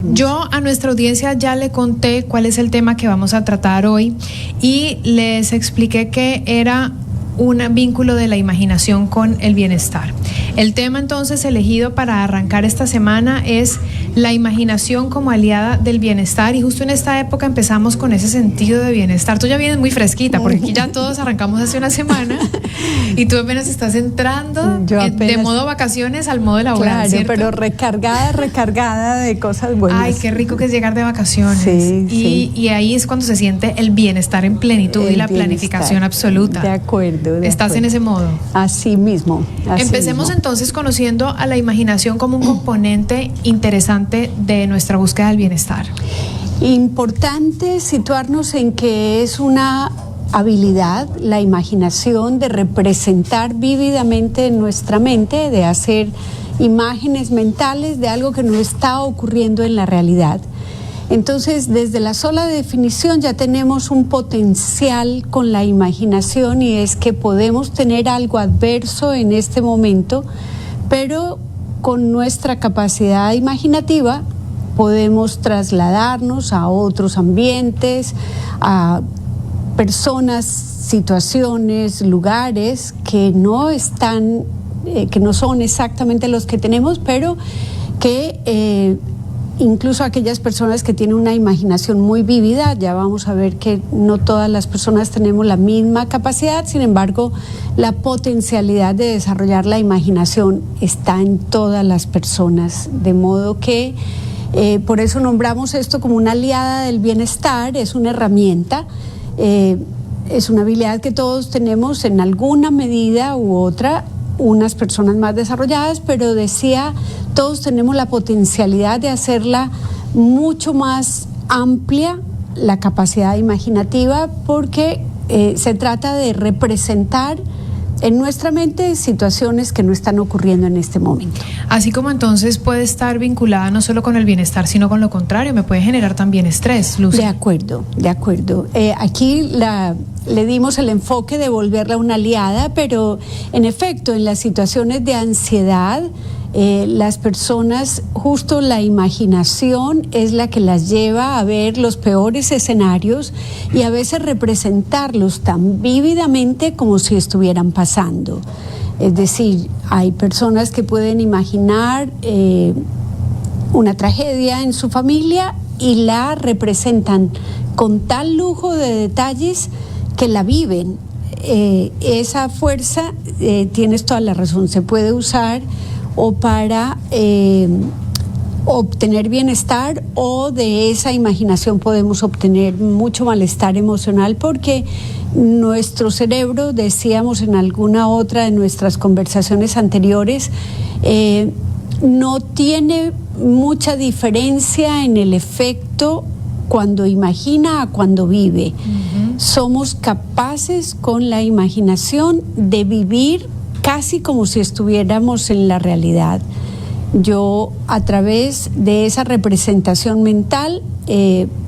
Yo a nuestra audiencia ya le conté cuál es el tema que vamos a tratar hoy y les expliqué que era un vínculo de la imaginación con el bienestar. El tema entonces elegido para arrancar esta semana es la imaginación como aliada del bienestar, y justo en esta época empezamos con ese sentido de bienestar. Tú ya vienes muy fresquita porque aquí ya todos arrancamos hace una semana y tú apenas estás entrando de modo vacaciones al modo laboral, claro, ¿cierto? Pero recargada de cosas buenas. Ay, qué rico que es llegar de vacaciones. Y ahí es cuando se siente el bienestar en plenitud y la planificación absoluta. De acuerdo. ¿Estás en ese modo? Así mismo. Empecemos entonces conociendo a la imaginación como un componente interesante de nuestra búsqueda del bienestar. Importante situarnos en que es una habilidad, la imaginación, de representar vívidamente en nuestra mente, de hacer imágenes mentales de algo que no está ocurriendo en la realidad. Entonces, desde la sola definición ya tenemos un potencial con la imaginación, y es que podemos tener algo adverso en este momento, pero con nuestra capacidad imaginativa podemos trasladarnos a otros ambientes, a personas, situaciones, lugares que no están, que no son exactamente los que tenemos, pero que incluso aquellas personas que tienen una imaginación muy vívida, ya vamos a ver que no todas las personas tenemos la misma capacidad, sin embargo, la potencialidad de desarrollar la imaginación está en todas las personas, de modo que por eso nombramos esto como una aliada del bienestar. Es una herramienta, es una habilidad que todos tenemos en alguna medida u otra, unas personas más desarrolladas, pero decía, todos tenemos la potencialidad de hacerla mucho más amplia, la capacidad imaginativa, porque se trata de representar en nuestra mente situaciones que no están ocurriendo en este momento. Así como entonces puede estar vinculada no solo con el bienestar, sino con lo contrario, me puede generar también estrés, Lucy. De acuerdo. Aquí le dimos el enfoque de volverla una aliada, pero en efecto, en las situaciones de ansiedad, las personas, justo la imaginación es la que las lleva a ver los peores escenarios y a veces representarlos tan vívidamente como si estuvieran pasando. Es decir, hay personas que pueden imaginar una tragedia en su familia y la representan con tal lujo de detalles que la viven. Esa fuerza, tienes toda la razón, se puede usar o para obtener bienestar, o de esa imaginación podemos obtener mucho malestar emocional, porque nuestro cerebro, decíamos en alguna otra de nuestras conversaciones anteriores, no tiene mucha diferencia en el efecto cuando imagina a cuando vive. Somos capaces con la imaginación de vivir casi como si estuviéramos en la realidad. Yo, a través de esa representación mental,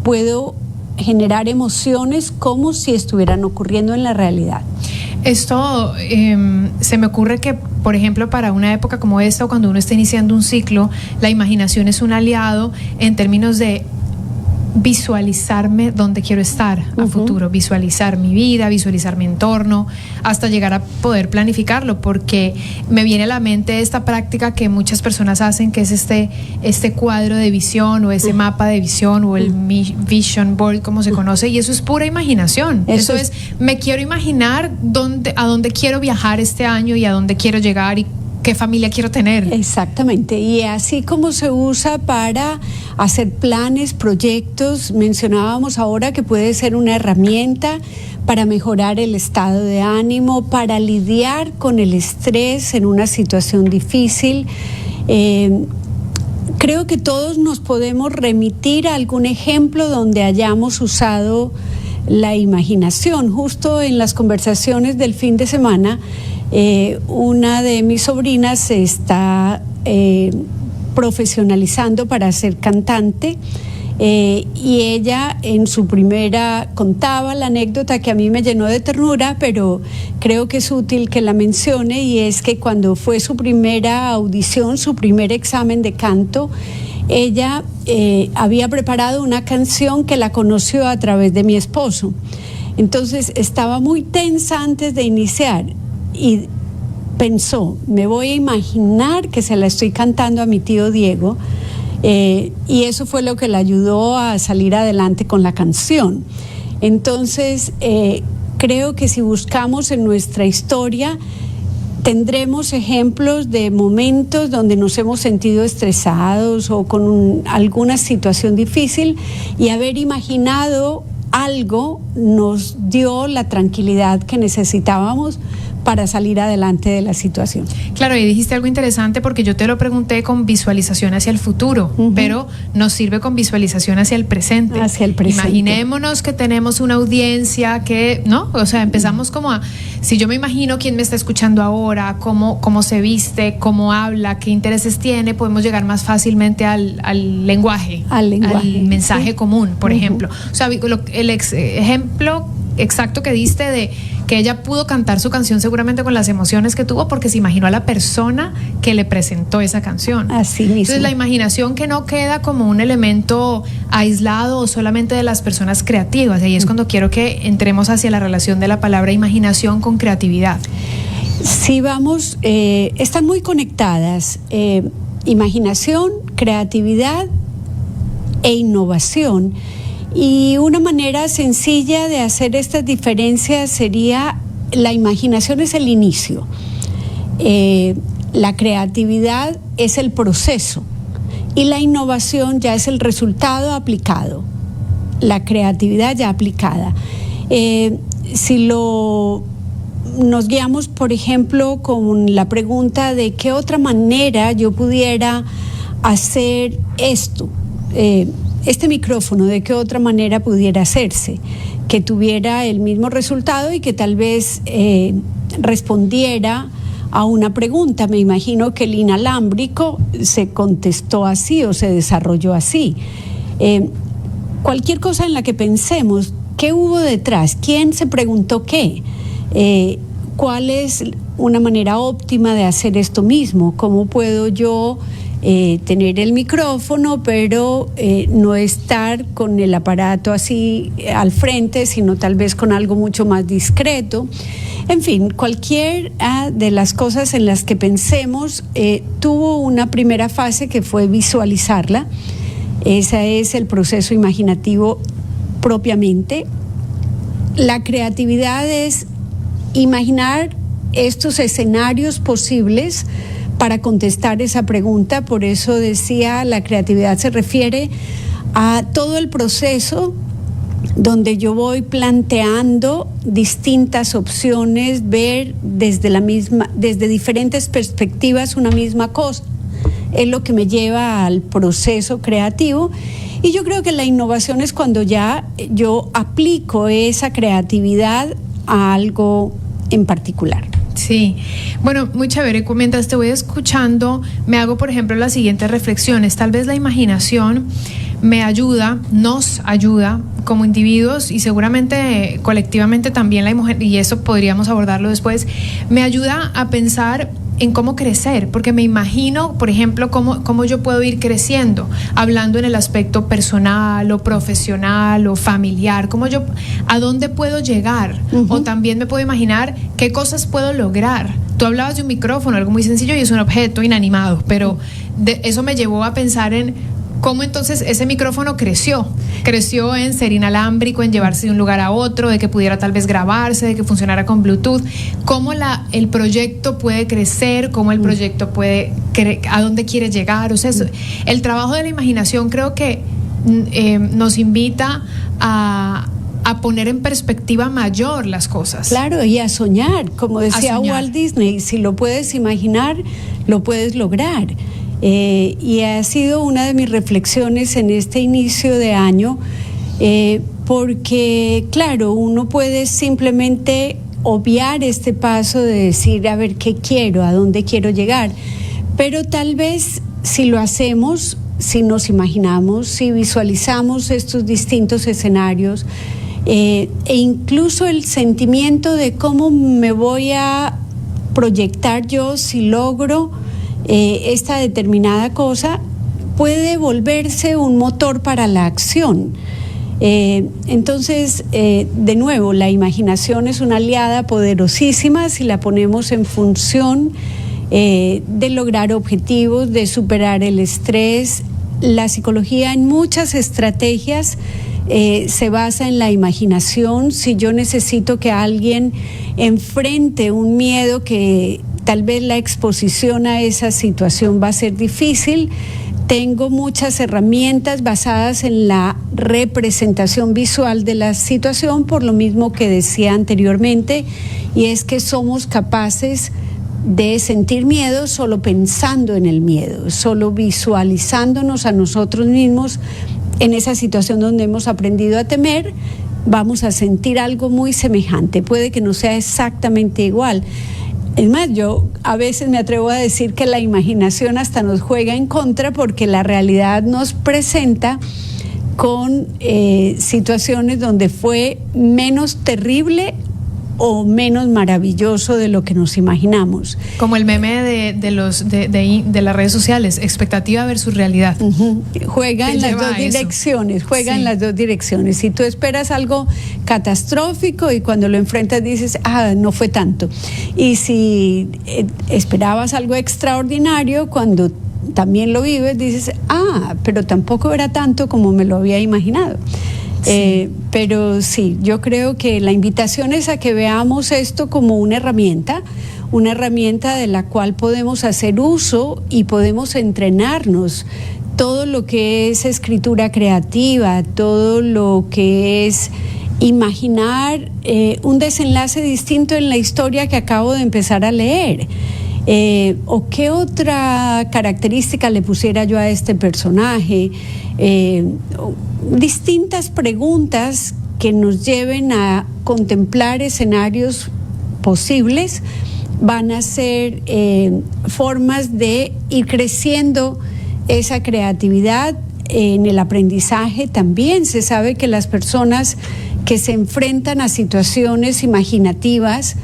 puedo generar emociones como si estuvieran ocurriendo en la realidad. Esto se me ocurre que, por ejemplo, para una época como esta, o cuando uno está iniciando un ciclo, la imaginación es un aliado en términos de visualizarme dónde quiero estar a futuro, visualizar mi vida, visualizar mi entorno, hasta llegar a poder planificarlo, porque me viene a la mente esta práctica que muchas personas hacen, que es este cuadro de visión, o ese mapa de visión, o el vision board, como se conoce, y eso es pura imaginación. Eso es, me quiero imaginar a dónde quiero viajar este año y a dónde quiero llegar y qué familia quiero tener. Exactamente, y así como se usa para hacer planes, proyectos, mencionábamos ahora que puede ser una herramienta para mejorar el estado de ánimo, para lidiar con el estrés en una situación difícil. Creo que todos nos podemos remitir a algún ejemplo donde hayamos usado la imaginación. Justo en las conversaciones del fin de semana, una de mis sobrinas se está profesionalizando para ser cantante, y ella en su primera contaba la anécdota que a mí me llenó de ternura, pero creo que es útil que la mencione, y es que cuando fue su primera audición, su primer examen de canto, ella había preparado una canción que la conoció a través de mi esposo. Entonces estaba muy tensa antes de iniciar y pensó, me voy a imaginar que se la estoy cantando a mi tío Diego, y eso fue lo que le ayudó a salir adelante con la canción. Entonces, creo que si buscamos en nuestra historia, tendremos ejemplos de momentos donde nos hemos sentido estresados o con alguna situación difícil, y haber imaginado algo nos dio la tranquilidad que necesitábamos para salir adelante de la situación. Claro, y dijiste algo interesante porque yo te lo pregunté con visualización hacia el futuro, pero nos sirve con visualización hacia el presente. Hacia el presente. Imaginémonos que tenemos una audiencia que, ¿no? O sea, empezamos como a, si yo me imagino quién me está escuchando ahora, cómo se viste, cómo habla, qué intereses tiene, podemos llegar más fácilmente al lenguaje, al mensaje común, por ejemplo. O sea, el ejemplo exacto que diste de que ella pudo cantar su canción seguramente con las emociones que tuvo porque se imaginó a la persona que le presentó esa canción. Así mismo. Entonces la imaginación que no queda como un elemento aislado o solamente de las personas creativas. Y ahí es cuando quiero que entremos hacia la relación de la palabra imaginación con creatividad. Sí, vamos, están muy conectadas. Imaginación, creatividad e innovación. Y una manera sencilla de hacer estas diferencias sería, la imaginación es el inicio, la creatividad es el proceso y la innovación ya es el resultado aplicado, la creatividad ya aplicada. Si nos guiamos, por ejemplo, con la pregunta de qué otra manera yo pudiera hacer esto, este micrófono, ¿de qué otra manera pudiera hacerse? Que tuviera el mismo resultado y que tal vez respondiera a una pregunta. Me imagino que el inalámbrico se contestó así o se desarrolló así. Cualquier cosa en la que pensemos, ¿qué hubo detrás? ¿Quién se preguntó qué? ¿Cuál es una manera óptima de hacer esto mismo? ¿Cómo puedo yo tener el micrófono, pero no estar con el aparato así al frente, sino tal vez con algo mucho más discreto? En fin, cualquier de las cosas en las que pensemos tuvo una primera fase que fue visualizarla. Ese es el proceso imaginativo propiamente. La creatividad es imaginar estos escenarios posibles para contestar esa pregunta. Por eso decía, la creatividad se refiere a todo el proceso donde yo voy planteando distintas opciones, ver desde diferentes perspectivas una misma cosa. Es lo que me lleva al proceso creativo. Y yo creo que la innovación es cuando ya yo aplico esa creatividad a algo en particular. Sí, bueno, muy chévere. Mientras te voy escuchando, me hago, por ejemplo, las siguientes reflexiones. Tal vez la imaginación nos ayuda como individuos y seguramente colectivamente también la mujer, y eso podríamos abordarlo después, me ayuda a pensar en cómo crecer, porque me imagino, por ejemplo, cómo yo puedo ir creciendo, hablando en el aspecto personal o profesional o familiar, a dónde puedo llegar, o también me puedo imaginar qué cosas puedo lograr. Tú hablabas de un micrófono, algo muy sencillo y es un objeto inanimado, pero eso me llevó a pensar en cómo entonces ese micrófono creció en ser inalámbrico, en llevarse de un lugar a otro, de que pudiera tal vez grabarse, de que funcionara con Bluetooth, cómo el proyecto puede crecer, cómo el proyecto puede, a dónde quiere llegar. O sea, el trabajo de la imaginación creo que nos invita a poner en perspectiva mayor las cosas. Claro, y a soñar, como decía Walt Disney, si lo puedes imaginar, lo puedes lograr. Y ha sido una de mis reflexiones en este inicio de año, porque claro, uno puede simplemente obviar este paso de decir, a ver, ¿qué quiero? ¿A dónde quiero llegar? Pero tal vez si lo hacemos, si nos imaginamos, si visualizamos estos distintos escenarios, e incluso el sentimiento de cómo me voy a proyectar yo si logro esta determinada cosa, puede volverse un motor para la acción. Entonces, de nuevo, la imaginación es una aliada poderosísima si la ponemos en función de lograr objetivos, de superar el estrés. La psicología en muchas estrategias se basa en la imaginación. Si yo necesito que alguien enfrente un miedo que tal vez la exposición a esa situación va a ser difícil, tengo muchas herramientas basadas en la representación visual de la situación, por lo mismo que decía anteriormente, y es que somos capaces de sentir miedo solo pensando en el miedo, solo visualizándonos a nosotros mismos en esa situación donde hemos aprendido a temer. Vamos a sentir algo muy semejante, puede que no sea exactamente igual. Es más, yo a veces me atrevo a decir que la imaginación hasta nos juega en contra, porque la realidad nos presenta con situaciones donde fue menos terrible o menos maravilloso de lo que nos imaginamos. Como el meme de las redes sociales, expectativa versus realidad. Juega en las dos direcciones, en las dos direcciones. Si tú esperas algo catastrófico y cuando lo enfrentas dices, no fue tanto. Y si esperabas algo extraordinario, cuando también lo vives dices, pero tampoco era tanto como me lo había imaginado. Sí. Pero sí, yo creo que la invitación es a que veamos esto como una herramienta de la cual podemos hacer uso y podemos entrenarnos. Todo lo que es escritura creativa, todo lo que es imaginar un desenlace distinto en la historia que acabo de empezar a leer. ¿O qué otra característica le pusiera yo a este personaje? Distintas preguntas que nos lleven a contemplar escenarios posibles van a ser formas de ir creciendo esa creatividad. En el aprendizaje también se sabe que las personas que se enfrentan a situaciones imaginativas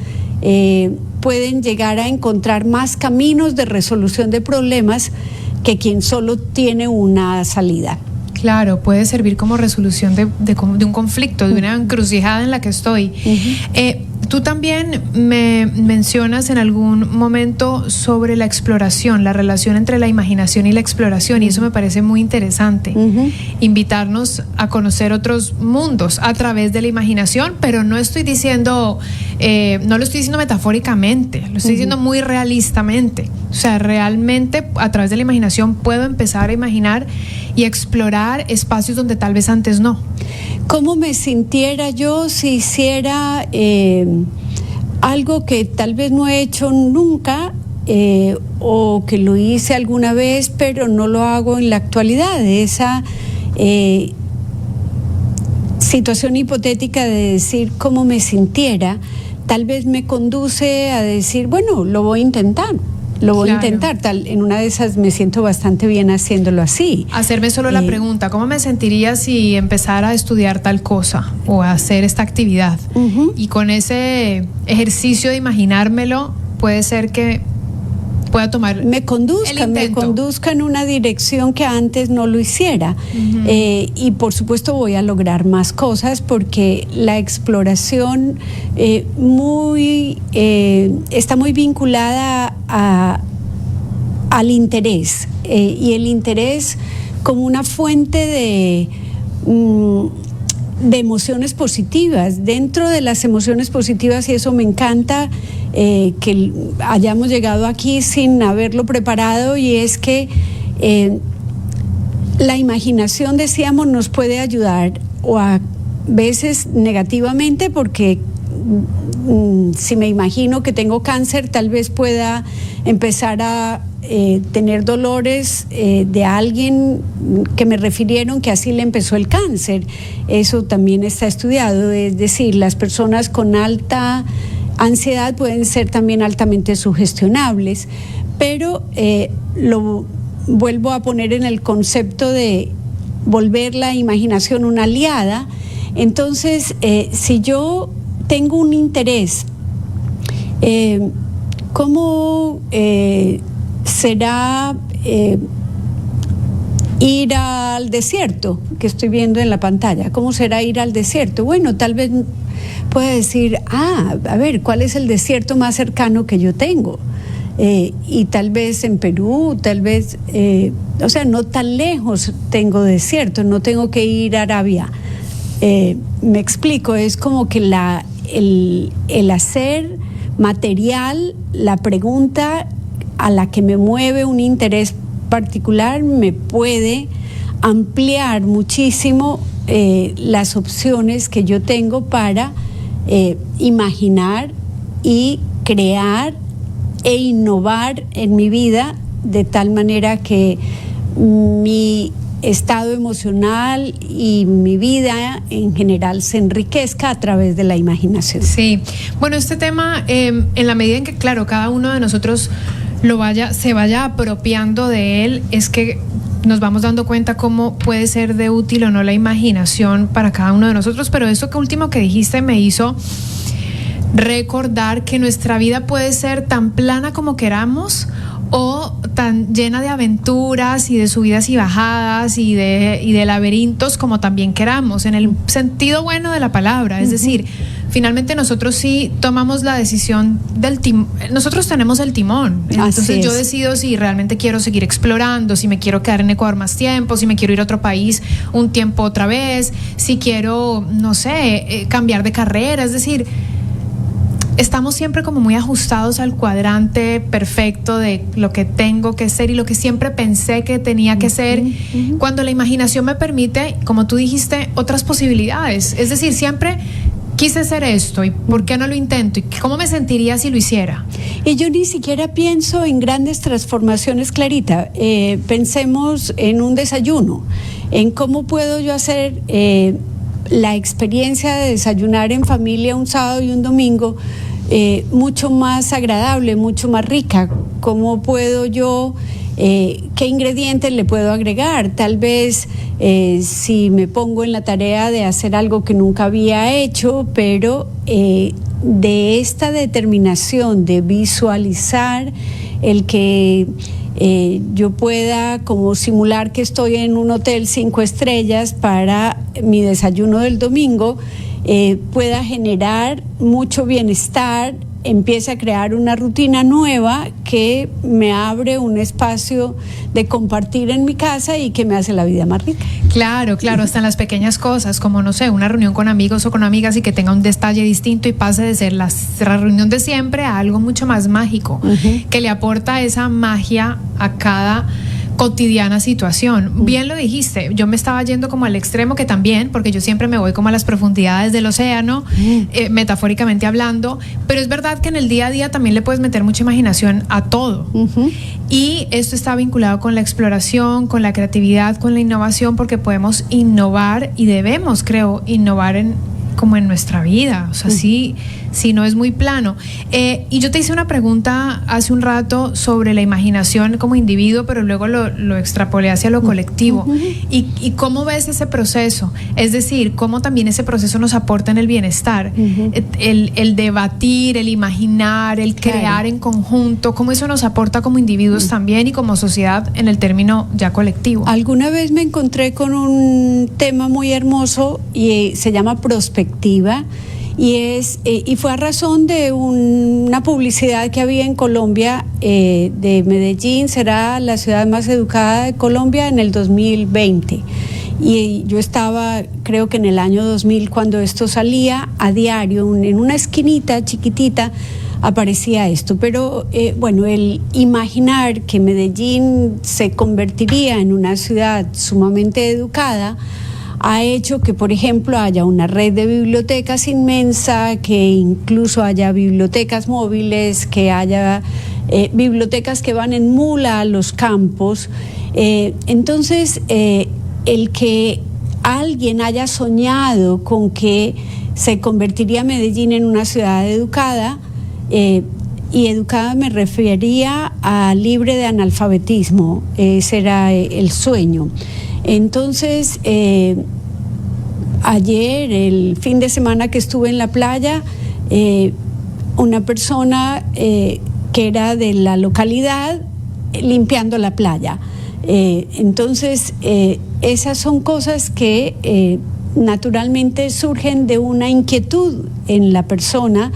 pueden llegar a encontrar más caminos de resolución de problemas que quien solo tiene una salida. Claro, puede servir como resolución de un conflicto, de una encrucijada en la que estoy. Tú también me mencionas en algún momento sobre la exploración, la relación entre la imaginación y la exploración, y eso me parece muy interesante. Invitarnos a conocer otros mundos a través de la imaginación, pero no estoy diciendo, no lo estoy diciendo metafóricamente, lo estoy diciendo muy realistamente. O sea, realmente a través de la imaginación puedo empezar a imaginar y explorar espacios donde tal vez antes no. ¿Cómo me sintiera yo si hiciera algo que tal vez no he hecho nunca o que lo hice alguna vez pero no lo hago en la actualidad? Esa situación hipotética de decir cómo me sintiera tal vez me conduce a decir, bueno, lo voy a intentar. En una de esas me siento bastante bien haciéndolo así. Hacerme solo la pregunta, ¿cómo me sentiría si empezara a estudiar tal cosa o a hacer esta actividad? Y con ese ejercicio de imaginármelo, puede ser que pueda tomar me conduzca en una dirección que antes no lo hiciera. Y por supuesto voy a lograr más cosas porque la exploración está muy vinculada al interés y el interés como una fuente de emociones positivas. Dentro de las emociones positivas, y eso me encanta que hayamos llegado aquí sin haberlo preparado, y es que la imaginación, decíamos, nos puede ayudar, o a veces negativamente, porque si me imagino que tengo cáncer, tal vez pueda empezar a tener dolores de alguien que me refirieron que así le empezó el cáncer. Eso también está estudiado, es decir, las personas con alta ansiedad pueden ser también altamente sugestionables, pero lo vuelvo a poner en el concepto de volver la imaginación una aliada. Entonces, si yo tengo un interés, ¿cómo será ir al desierto, que estoy viendo en la pantalla. ¿Cómo será ir al desierto? Bueno, tal vez pueda decir, a ver, ¿cuál es el desierto más cercano que yo tengo? Y tal vez en Perú, tal vez, o sea, no tan lejos tengo desierto, no tengo que ir a Arabia. Me explico, es como que el hacer material, la pregunta a la que me mueve un interés particular me puede ampliar muchísimo las opciones que yo tengo para imaginar y crear e innovar en mi vida de tal manera que mi estado emocional y mi vida en general se enriquezca a través de la imaginación. Sí, bueno, este tema, en la medida en que, claro, cada uno de nosotros se vaya apropiando de él, es que nos vamos dando cuenta cómo puede ser de útil o no la imaginación para cada uno de nosotros. Pero eso que último que dijiste me hizo recordar que nuestra vida puede ser tan plana como queramos o tan llena de aventuras y de subidas y bajadas y de laberintos como también queramos, en el sentido bueno de la palabra. Es decir, finalmente nosotros sí tomamos la decisión del timón, nosotros tenemos el timón. Entonces yo decido si realmente quiero seguir explorando, si me quiero quedar en Ecuador más tiempo, si me quiero ir a otro país un tiempo otra vez, si quiero, no sé, cambiar de carrera. Es decir, estamos siempre como muy ajustados al cuadrante perfecto de lo que tengo que ser y lo que siempre pensé que tenía que ser, cuando la imaginación me permite, como tú dijiste, otras posibilidades. Es decir, siempre quise ser esto, ¿y por qué no lo intento? ¿Y cómo me sentiría si lo hiciera? Y yo ni siquiera pienso en grandes transformaciones, Clarita. Pensemos en un desayuno, en cómo puedo yo hacer la experiencia de desayunar en familia un sábado y un domingo mucho más agradable, mucho más rica. ¿Cómo puedo yo, qué ingredientes le puedo agregar? Tal vez si me pongo en la tarea de hacer algo que nunca había hecho, pero de esta determinación de visualizar el que yo pueda como simular que estoy en un hotel 5 estrellas para mi desayuno del domingo, pueda generar mucho bienestar, empiece a crear una rutina nueva que me abre un espacio de compartir en mi casa y que me hace la vida más rica. Claro, hasta en las pequeñas cosas, como no sé, una reunión con amigos o con amigas y que tenga un detalle distinto y pase de ser la reunión de siempre a algo mucho más mágico, que le aporta esa magia a cada cotidiana situación. Bien lo dijiste, yo me estaba yendo como al extremo, que también, porque yo siempre me voy como a las profundidades del océano, metafóricamente hablando, pero es verdad que en el día a día también le puedes meter mucha imaginación a todo. Y esto está vinculado con la exploración, con la creatividad, con la innovación, porque podemos innovar y debemos, creo, innovar como en nuestra vida, o sea, sí, no es muy plano. Y yo te hice una pregunta hace un rato sobre la imaginación como individuo, pero luego lo extrapolé hacia lo colectivo. ¿Y cómo ves ese proceso? Es decir, cómo también ese proceso nos aporta en el bienestar, el debatir, el imaginar, el crear en conjunto, cómo eso nos aporta como individuos también y como sociedad en el término ya colectivo. Alguna vez me encontré con un tema muy hermoso y se llama prospectiva. Y fue a razón de una publicidad que había en Colombia, de Medellín será la ciudad más educada de Colombia en el 2020. Y yo estaba, creo que en el año 2000, cuando esto salía a diario, en una esquinita chiquitita aparecía esto. Pero bueno, el imaginar que Medellín se convertiría en una ciudad sumamente educada ha hecho que, por ejemplo, haya una red de bibliotecas inmensa, que incluso haya bibliotecas móviles, que haya bibliotecas que van en mula a los campos. Entonces, el que alguien haya soñado con que se convertiría Medellín en una ciudad educada, y educada me refería a libre de analfabetismo, ese era el sueño. Entonces, ayer, el fin de semana que estuve en la playa, una persona que era de la localidad limpiando la playa. Entonces, esas son cosas que naturalmente surgen de una inquietud en la persona,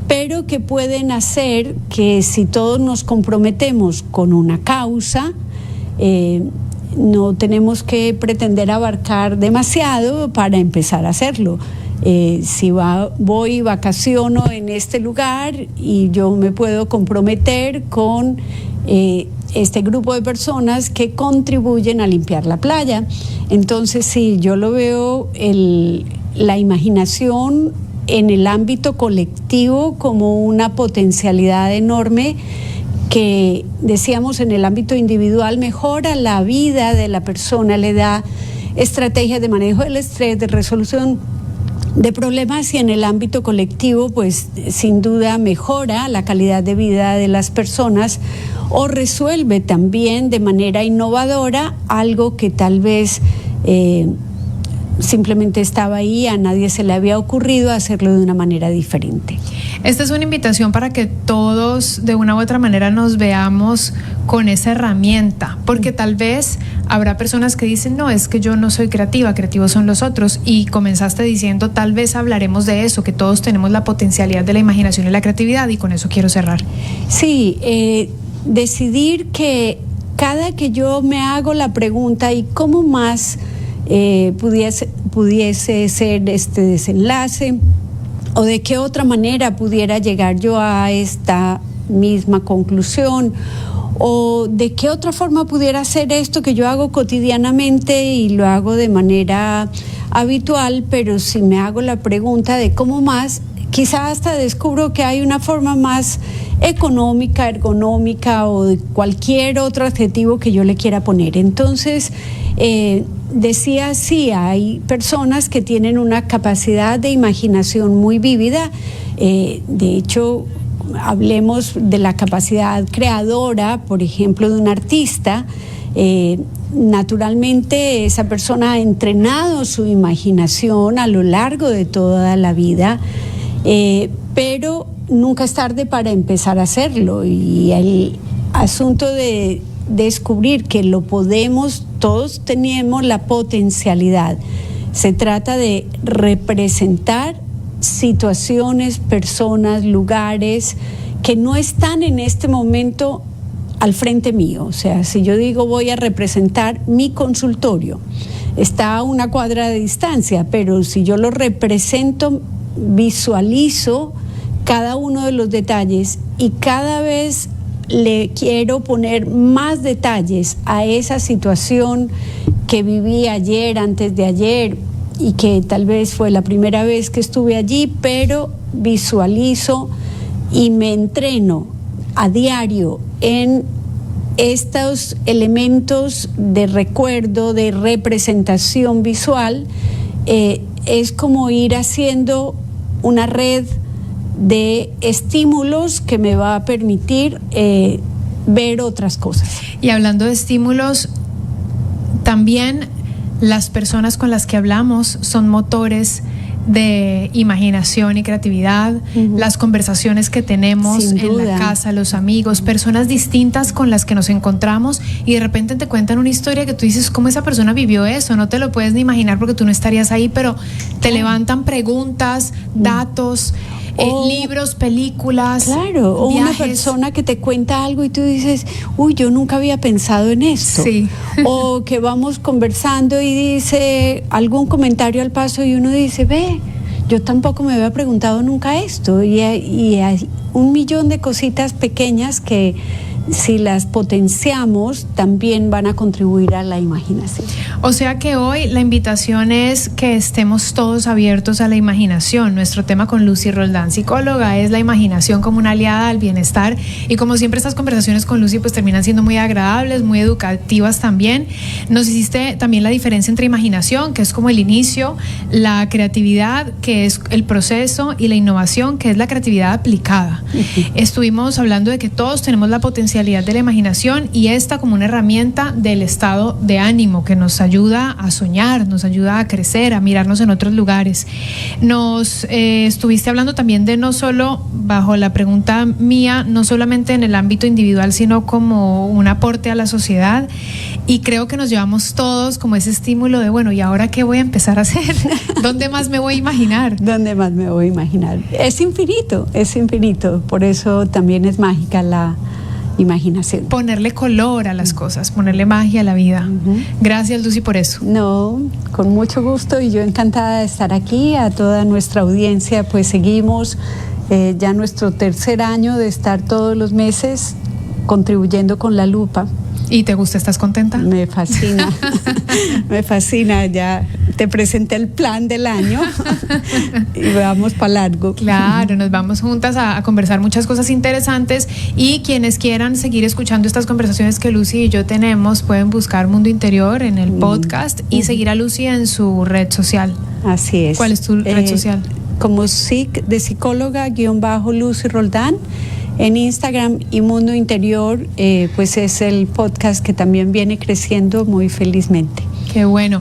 pero que pueden hacer que si todos nos comprometemos con una causa, no tenemos que pretender abarcar demasiado para empezar a hacerlo. Si voy y vacaciono en este lugar y yo me puedo comprometer con este grupo de personas que contribuyen a limpiar la playa. Entonces, sí, yo lo veo la imaginación en el ámbito colectivo como una potencialidad enorme que, decíamos, en el ámbito individual mejora la vida de la persona, le da estrategias de manejo del estrés, de resolución de problemas, y en el ámbito colectivo, pues sin duda mejora la calidad de vida de las personas o resuelve también de manera innovadora algo que tal vez simplemente estaba ahí, a nadie se le había ocurrido hacerlo de una manera diferente. Esta es una invitación para que todos de una u otra manera nos veamos con esa herramienta, porque tal vez habrá personas que dicen, no, es que yo no soy creativa, creativos son los otros, y comenzaste diciendo, tal vez hablaremos de eso, que todos tenemos la potencialidad de la imaginación y la creatividad, y con eso quiero cerrar. Sí, decidir que cada que yo me hago la pregunta, ¿y cómo más pudiese ser este desenlace? ¿O de qué otra manera pudiera llegar yo a esta misma conclusión? ¿O de qué otra forma pudiera hacer esto que yo hago cotidianamente y lo hago de manera habitual? Pero si me hago la pregunta de cómo más, quizá hasta descubro que hay una forma más económica, ergonómica o de cualquier otro adjetivo que yo le quiera poner. Entonces, decía, sí, hay personas que tienen una capacidad de imaginación muy vívida. De hecho, hablemos de la capacidad creadora, por ejemplo, de un artista. Naturalmente, esa persona ha entrenado su imaginación a lo largo de toda la vida, pero nunca es tarde para empezar a hacerlo. Y el asunto de descubrir que lo podemos, todos tenemos la potencialidad. Se trata de representar situaciones, personas, lugares que no están en este momento al frente mío. O sea, si yo digo voy a representar mi consultorio, está a una cuadra de distancia, pero si yo lo represento, visualizo cada uno de los detalles y cada vez le quiero poner más detalles a esa situación que viví ayer, antes de ayer, y que tal vez fue la primera vez que estuve allí, pero visualizo y me entreno a diario en estos elementos de recuerdo, de representación visual. Es como ir haciendo una red de estímulos que me va a permitir ver otras cosas. Y hablando de estímulos, también las personas con las que hablamos son motores de imaginación y creatividad. Las conversaciones que tenemos en la casa, los amigos, personas distintas con las que nos encontramos y de repente te cuentan una historia que tú dices, ¿cómo esa persona vivió eso? No te lo puedes ni imaginar porque tú no estarías ahí, pero te levantan preguntas, datos, libros, películas, claro, o viajes. Una persona que te cuenta algo y tú dices, uy, yo nunca había pensado en esto. Sí. O que vamos conversando y dice algún comentario al paso y uno dice, ve, yo tampoco me había preguntado nunca esto. Y hay 1.000.000 de cositas pequeñas que, si las potenciamos, también van a contribuir a la imaginación. O sea que hoy la invitación es que estemos todos abiertos a la imaginación. Nuestro tema con Lucy Roldán, psicóloga, es la imaginación como una aliada al bienestar, y como siempre estas conversaciones con Lucy pues terminan siendo muy agradables, muy educativas también. Nos hiciste también la diferencia entre imaginación, que es como el inicio, la creatividad, que es el proceso, y la innovación, que es la creatividad aplicada. Estuvimos hablando de que todos tenemos la potencialidad potencialidad de la imaginación y esta como una herramienta del estado de ánimo que nos ayuda a soñar, nos ayuda a crecer, a mirarnos en otros lugares. Nos estuviste hablando también de no solo, bajo la pregunta mía, no solamente en el ámbito individual, sino como un aporte a la sociedad, y creo que nos llevamos todos como ese estímulo de, bueno, ¿y ahora qué voy a empezar a hacer? ¿Dónde más me voy a imaginar? ¿Dónde más me voy a imaginar? Es infinito, por eso también es mágica la imaginación. Ponerle color a las cosas, ponerle magia a la vida. Gracias, Lucy, por eso. No, con mucho gusto, y yo encantada de estar aquí. A toda nuestra audiencia, pues seguimos ya nuestro tercer año de estar todos los meses contribuyendo con La Lupa. ¿Y te gusta? ¿Estás contenta? Me fascina, me fascina. Ya te presenté el plan del año y vamos para largo. Claro, nos vamos juntas a conversar muchas cosas interesantes, y quienes quieran seguir escuchando estas conversaciones que Lucy y yo tenemos pueden buscar Mundo Interior en el podcast y seguir a Lucy en su red social. Así es. ¿Cuál es tu red social? Como de psicóloga _Lucy Roldán en Instagram, y Mundo Interior pues es el podcast que también viene creciendo muy felizmente. Qué bueno.